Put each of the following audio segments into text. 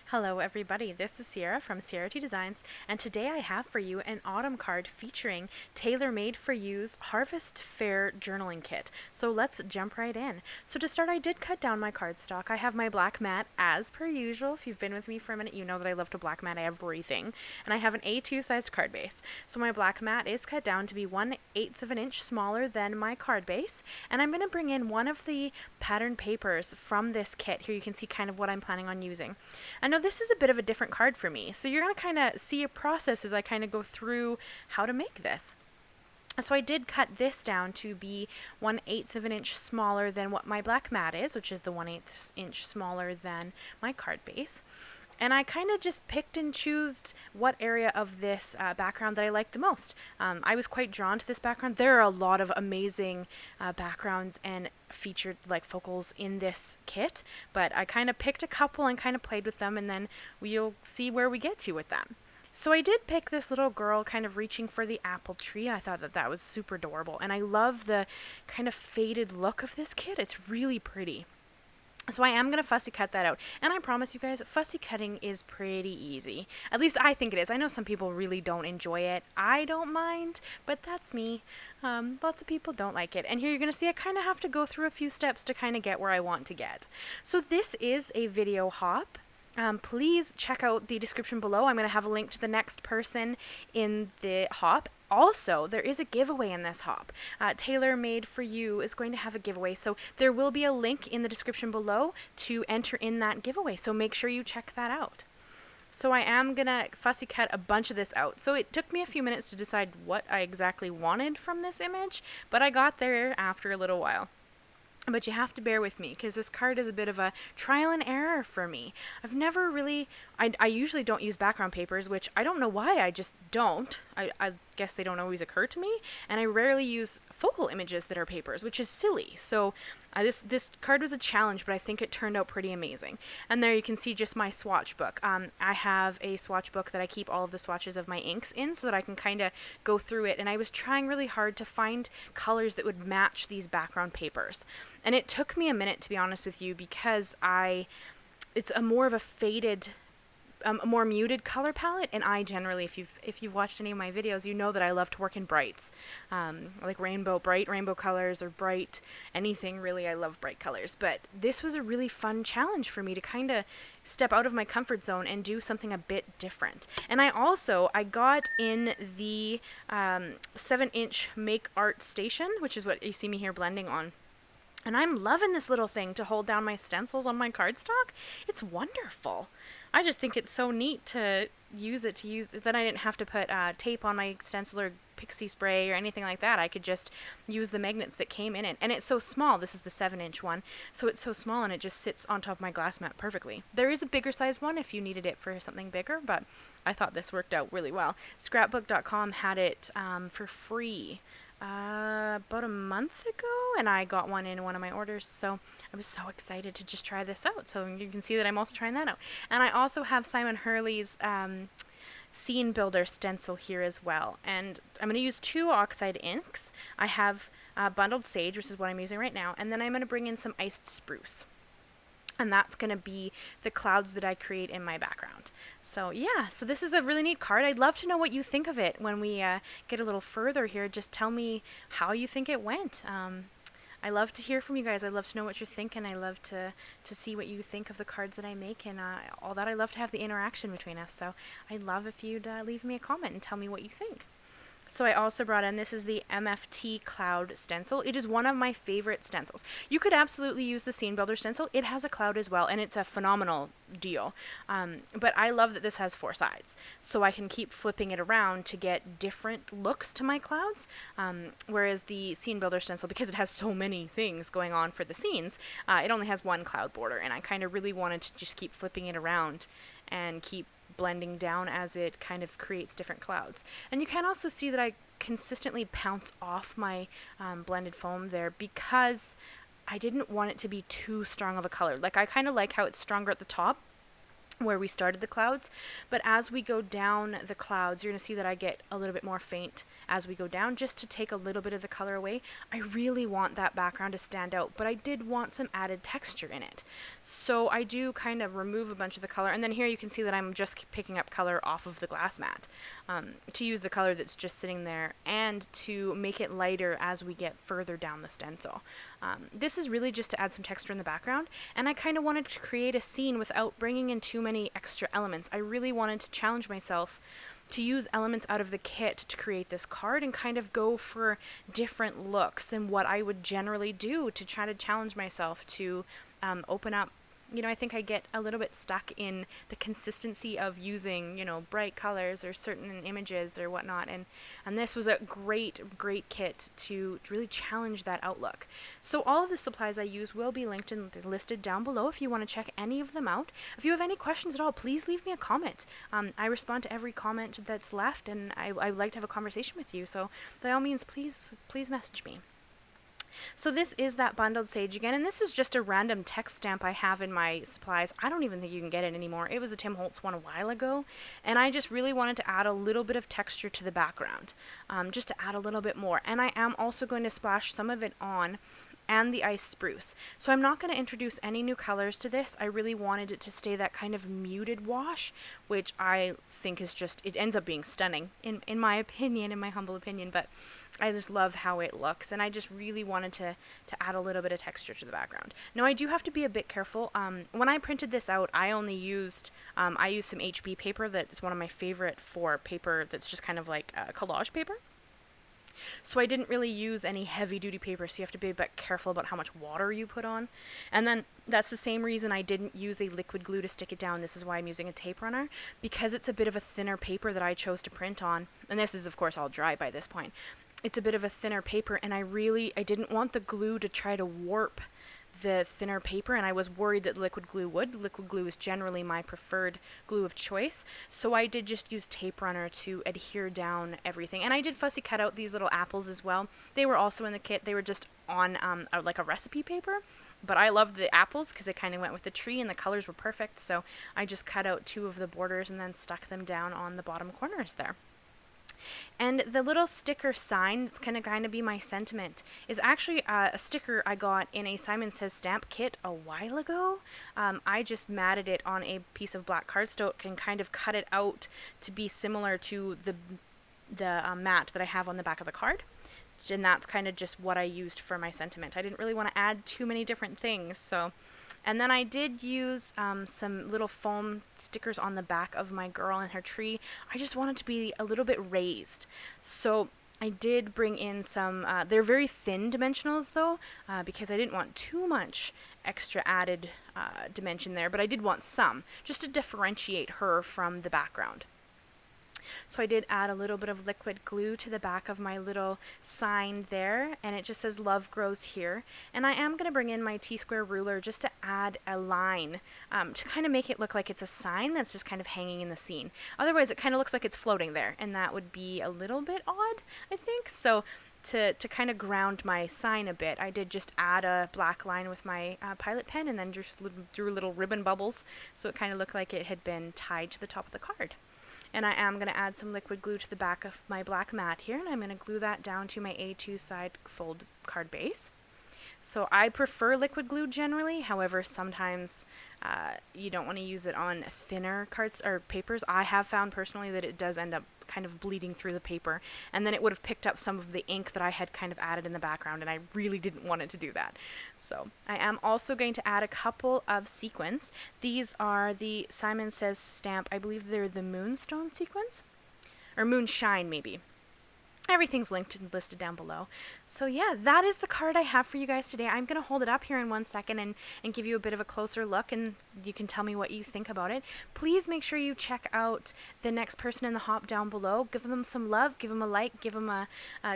Hello everybody, this is Sierra from Sierra T Designs, and today I have for you an autumn card featuring tailor-made for you's Harvest Fair journaling kit. So let's jump right in. So to start, I did cut down my cardstock. I have my black mat as per usual. If you've been with me for a minute, you know that I love to black mat everything. And I have an A2 sized card base. So my black mat is cut down to be 1/8 of an inch smaller than my card base, and I'm going to bring in one of the pattern papers from this kit. Here you can see kind of what I'm planning on using. I know this is a bit of a different card for me, so you're going to kind of see a process as I kind of go through how to make this. So I did cut this down to be 1/8 of an inch smaller than what my black mat is, which is the 1/8 inch smaller than my card base. And I kind of just picked and chose what area of this background that I liked the most. I was quite drawn to this background. There are a lot of amazing backgrounds and featured like focals in this kit, but I kind of picked a couple and kind of played with them, and then we'll see where we get to with them. So I did pick this little girl kind of reaching for the apple tree. I thought that that was super adorable, and I love the kind of faded look of this kit. It's really pretty. So I am going to fussy cut that out. And I promise you guys, fussy cutting is pretty easy. At least I think it is. I know some people really don't enjoy it. I don't mind, but that's me. Lots of people don't like it. And here you're going to see I kind of have to go through a few steps to kind of get where I want to get. So this is a video hop. Please check out the description below. I'm going to have a link to the next person in the hop. Also, there is a giveaway in this hop. Tailor Made for You is going to have a giveaway, so there will be a link in the description below to enter in that giveaway, so make sure you check that out. So I am going to fussy cut a bunch of this out. So it took me a few minutes to decide what I exactly wanted from this image, but I got there after a little while. But you have to bear with me because this card is a bit of a trial and error for me. I've never really, I usually don't use background papers, which I don't know why, I just don't. I guess they don't always occur to me. And I rarely use focal images that are papers, which is silly. So this card was a challenge, but I think it turned out pretty amazing. And there you can see just my swatch book. I have a swatch book that I keep all of the swatches of my inks in so that I can kind of go through it. And I was trying really hard to find colors that would match these background papers. And it took me a minute, to be honest with you, because it's a more of a faded, a more muted color palette, and I generally, if you've watched any of my videos, you know that I love to work in brights, like bright rainbow colors, or bright anything really. I love bright colors, but this was a really fun challenge for me to kind of step out of my comfort zone and do something a bit different. And I got in the 7-inch Make Art Station, which is what you see me here blending on. And I'm loving this little thing to hold down my stencils on my cardstock. It's wonderful. I just think it's so neat to use it, then I didn't have to put tape on my stencil or pixie spray or anything like that. I could just use the magnets that came in it. And it's so small. This is the 7-inch one. So it's so small and it just sits on top of my glass mat perfectly. There is a bigger size one if you needed it for something bigger, but I thought this worked out really well. Scrapbook.com had it for free about a month ago, and I got one in one of my orders, so I was so excited to just try this out. So you can see that I'm also trying that out. And I also have Simon Hurley's Scene Builder stencil here as well. And I'm going to use 2 Oxide inks. I have Bundled Sage, which is what I'm using right now, and then I'm going to bring in some Iced Spruce. And that's going to be the clouds that I create in my background. So yeah, so this is a really neat card. I'd love to know what you think of it when we get a little further here. Just tell me how you think it went. I love to hear from you guys. I love to know what you're thinking. I love to see what you think of the cards that I make and all that. I love to have the interaction between us. So I'd love if you'd leave me a comment and tell me what you think. So I also brought in, this is the MFT Cloud stencil. It is one of my favorite stencils. You could absolutely use the Scene Builder stencil. It has a cloud as well, and it's a phenomenal deal. But I love that this has 4 sides, so I can keep flipping it around to get different looks to my clouds. Whereas the Scene Builder stencil, because it has so many things going on for the scenes, it only has 1 cloud border, and I kind of really wanted to just keep flipping it around and keep blending down as it kind of creates different clouds. And you can also see that I consistently pounce off my blended foam there because I didn't want it to be too strong of a color. Like, I kind of like how it's stronger at the top where we started the clouds, but as we go down the clouds, you're going to see that I get a little bit more faint as we go down, just to take a little bit of the color away. I really want that background to stand out, but I did want some added texture in it. So I do kind of remove a bunch of the color, and then here you can see that I'm just picking up color off of the glass mat to use the color that's just sitting there and to make it lighter as we get further down the stencil. This is really just to add some texture in the background, and I kind of wanted to create a scene without bringing in too many extra elements. I really wanted to challenge myself to use elements out of the kit to create this card and kind of go for different looks than what I would generally do, to try to challenge myself to open up. You know, I think I get a little bit stuck in the consistency of using, you know, bright colors or certain images or whatnot, and this was a great kit to really challenge that outlook. So all of the supplies I use will be linked and listed down below if you want to check any of them out. If you have any questions at all, please leave me a comment. I respond to every comment that's left, and I would like to have a conversation with you, so by all means, please message me. So this is that bundled sage again, and this is just a random text stamp I have in my supplies. I don't even think you can get it anymore. It was a Tim Holtz one a while ago, and I just really wanted to add a little bit of texture to the background, just to add a little bit more. And I am also going to splash some of it on and the ice spruce. So I'm not going to introduce any new colors to this. I really wanted it to stay that kind of muted wash, which I think is just, it ends up being stunning in my opinion, in my humble opinion, but I just love how it looks, and I just really wanted to add a little bit of texture to the background. Now I do have to be a bit careful. When I printed this out, I only used, I used some HB paper that is one of my favorite for paper that's just kind of like collage paper. So I didn't really use any heavy duty paper, so you have to be a bit careful about how much water you put on. And then that's the same reason I didn't use a liquid glue to stick it down. This is why I'm using a tape runner, because it's a bit of a thinner paper that I chose to print on. And this is of course all dry by this point. It's a bit of a thinner paper, and I didn't want the glue to try to warp the thinner paper, and I was worried that liquid glue would. Liquid glue is generally my preferred glue of choice, so I did just use tape runner to adhere down everything. And I did fussy cut out these little apples as well. They were also in the kit. They were just on like a recipe paper, but I loved the apples because they kind of went with the tree and the colors were perfect, so I just cut out 2 of the borders and then stuck them down on the bottom corners there. And the little sticker sign that's going to kind of be my sentiment is actually a sticker I got in a Simon Says stamp kit a while ago. I just matted it on a piece of black cardstock and kind of cut it out to be similar to the mat that I have on the back of the card. And that's kind of just what I used for my sentiment. I didn't really want to add too many different things, so... And then I did use some little foam stickers on the back of my girl and her tree. I just wanted to be a little bit raised. So I did bring in some, they're very thin dimensionals though, because I didn't want too much extra added dimension there, but I did want some, just to differentiate her from the background. So I did add a little bit of liquid glue to the back of my little sign there, and it just says love grows here. And I am going to bring in my T-square ruler just to add a line to kind of make it look like it's a sign that's just kind of hanging in the scene. Otherwise it kind of looks like it's floating there, and that would be a little bit odd, I think. So to kind of ground my sign a bit, I did just add a black line with my pilot pen and then just drew little ribbon bubbles so it kind of looked like it had been tied to the top of the card. And I am going to add some liquid glue to the back of my black mat here, and I'm going to glue that down to my A2 side fold card base. So I prefer liquid glue generally, however sometimes you don't want to use it on thinner cards or papers. I have found personally that it does end up kind of bleeding through the paper, and then it would have picked up some of the ink that I had kind of added in the background, and I really didn't want it to do that. So I am also going to add a couple of sequins. These are the Simon Says stamp, I believe they're the Moonstone sequins, or Moonshine maybe. Everything's linked and listed down below. So yeah, that is the card I have for you guys today. I'm going to hold it up here in 1 second and give you a bit of a closer look, and you can tell me what you think about it. Please make sure you check out the next person in the hop down below. Give them some love, give them a like, give them a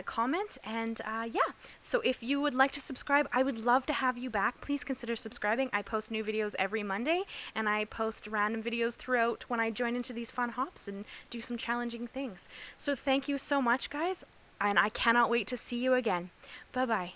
comment, and yeah. So if you would like to subscribe, I would love to have you back. Please consider subscribing. I post new videos every Monday, and I post random videos throughout when I join into these fun hops and do some challenging things. So thank you so much, guys. And I cannot wait to see you again. Bye-bye.